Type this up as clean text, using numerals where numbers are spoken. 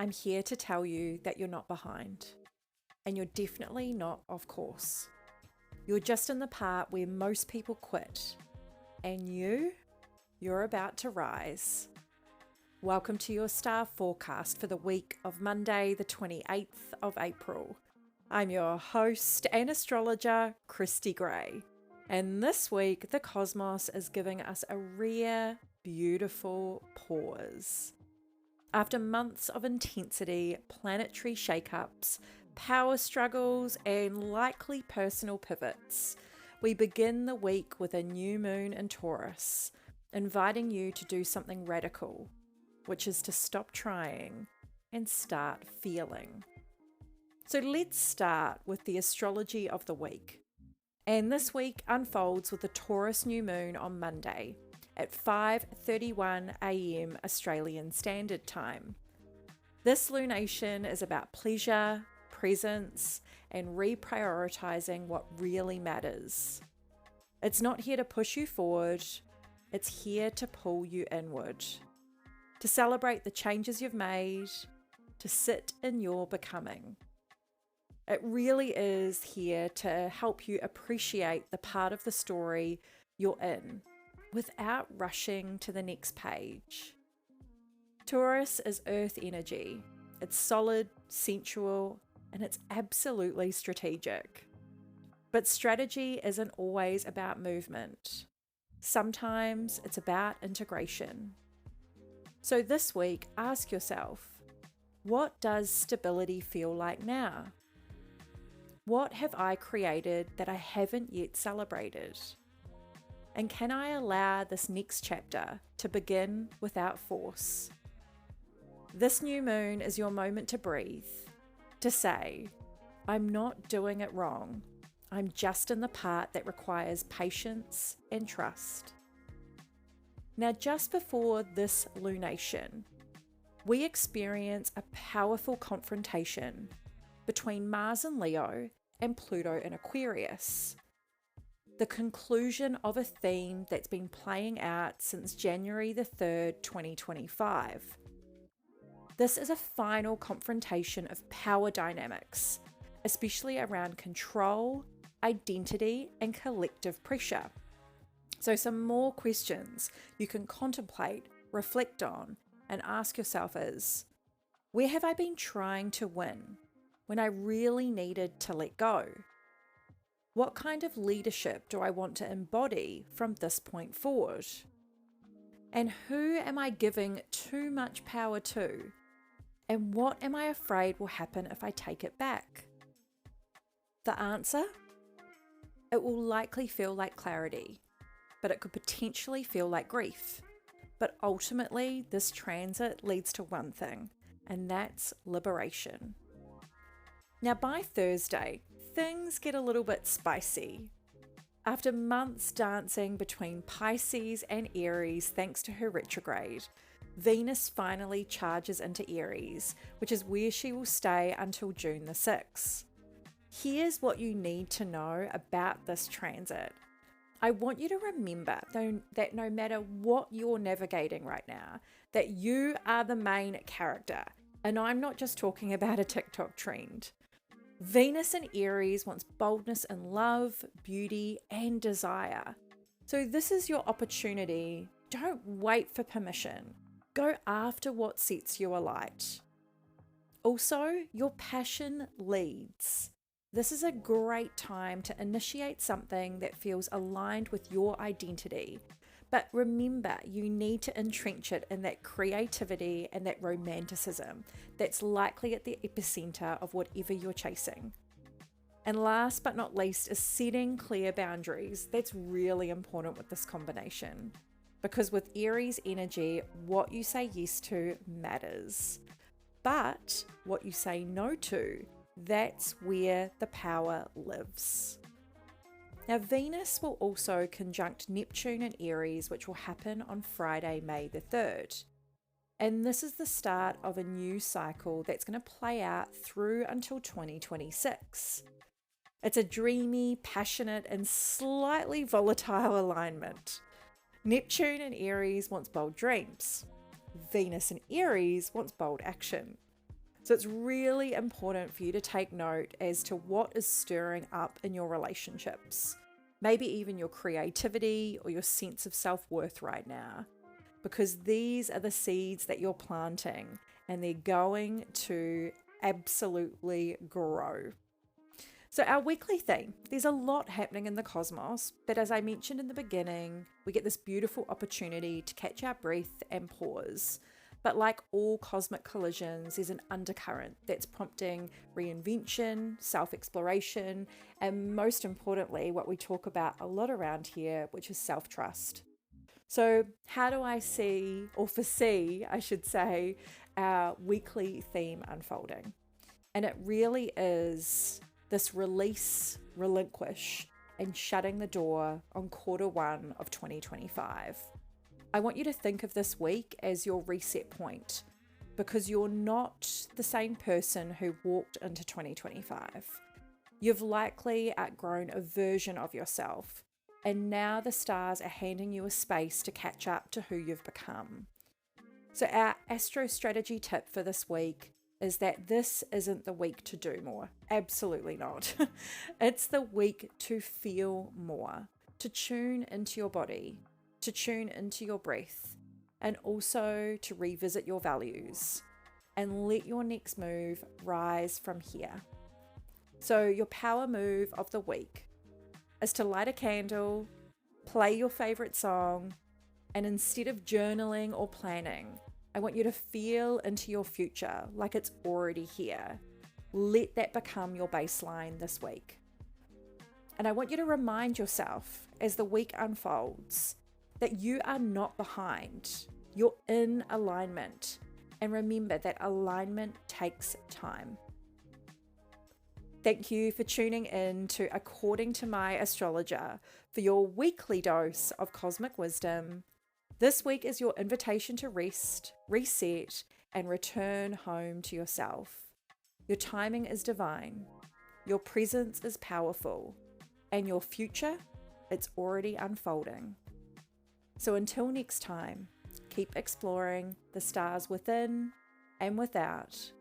I'm here to tell you that you're not behind, and you're definitely not off course. You're just in the part where most people quit, and you're about to rise. Welcome to your star forecast for the week of Monday, the 28th of April. I'm your host and astrologer, Kristy Gray. And this week, the cosmos is giving us a rare, beautiful pause. After months of intensity, planetary shakeups, power struggles, and likely personal pivots, we begin the week with a new moon in Taurus, inviting you to do something radical, which is to stop trying and start feeling. So let's start with the astrology of the week. And this week unfolds with the Taurus new moon on Monday at 5:31 a.m. Australian Standard Time. This lunation is about pleasure, presence, and reprioritizing what really matters. It's not here to push you forward, it's here to pull you inward, to celebrate the changes you've made, to sit in your becoming. It really is here to help you appreciate the part of the story you're in without rushing to the next page. Taurus is earth energy. It's solid, sensual, and it's absolutely strategic. But strategy isn't always about movement. Sometimes it's about integration. So this week, ask yourself, what does stability feel like now? What have I created that I haven't yet celebrated? And can I allow this next chapter to begin without force? This new moon is your moment to breathe, to say, I'm not doing it wrong. I'm just in the part that requires patience and trust. Now, just before this lunation, we experience a powerful confrontation between Mars in Leo and Pluto in Aquarius. The conclusion of a theme that's been playing out since January the 3rd, 2025. This is a final confrontation of power dynamics, especially around control, identity, and collective pressure. So some more questions you can contemplate, reflect on, and ask yourself is, where have I been trying to win when I really needed to let go? What kind of leadership do I want to embody from this point forward? And who am I giving too much power to? And what am I afraid will happen if I take it back? The answer? It will likely feel like clarity, but it could potentially feel like grief. But ultimately, this transit leads to one thing, and that's liberation. Now, by Thursday, things get a little bit spicy. After months dancing between Pisces and Aries thanks to her retrograde, Venus finally charges into Aries, which is where she will stay until June the 6th. Here's what you need to know about this transit. I want you to remember that no matter what you're navigating right now, that you are the main character. And I'm not just talking about a TikTok trend. Venus in Aries wants boldness in love, beauty, and desire. So this is your opportunity. Don't wait for permission. Go after what sets you alight. Also, your passion leads. This is a great time to initiate something that feels aligned with your identity. But remember, you need to entrench it in that creativity and that romanticism that's likely at the epicenter of whatever you're chasing. And last but not least is setting clear boundaries. That's really important with this combination. Because with Aries energy, what you say yes to matters. But what you say no to, that's where the power lives. Now, Venus will also conjunct Neptune in Aries, which will happen on Friday, May the 3rd. And this is the start of a new cycle that's going to play out through until 2026. It's a dreamy, passionate, and slightly volatile alignment. Neptune in Aries wants bold dreams. Venus in Aries wants bold action. So it's really important for you to take note as to what is stirring up in your relationships, maybe even your creativity or your sense of self-worth right now, because these are the seeds that you're planting and they're going to absolutely grow. So our weekly theme, there's a lot happening in the cosmos, but as I mentioned in the beginning, we get this beautiful opportunity to catch our breath and pause. But like all cosmic collisions, there's an undercurrent that's prompting reinvention, self-exploration, and most importantly, what we talk about a lot around here, which is self-trust. So how do I see, or foresee, I should say, our weekly theme unfolding? And it really is this release, relinquish, and shutting the door on Q1 of 2025. I want you to think of this week as your reset point, because you're not the same person who walked into 2025. You've likely outgrown a version of yourself, and now the stars are handing you a space to catch up to who you've become. So our astro strategy tip for this week is that this isn't the week to do more. Absolutely not. It's the week to feel more, to tune into your body, to tune into your breath, and also to revisit your values and let your next move rise from here. So your power move of the week is to light a candle, play your favorite song, and instead of journaling or planning, I want you to feel into your future like it's already here. Let that become your baseline this week. And I want you to remind yourself as the week unfolds that you are not behind. You're in alignment. And remember that alignment takes time. Thank you for tuning in to According to My Astrologer for your weekly dose of cosmic wisdom. This week is your invitation to rest, reset, and return home to yourself. Your timing is divine. Your presence is powerful. And your future, it's already unfolding. So until next time, keep exploring the stars within and without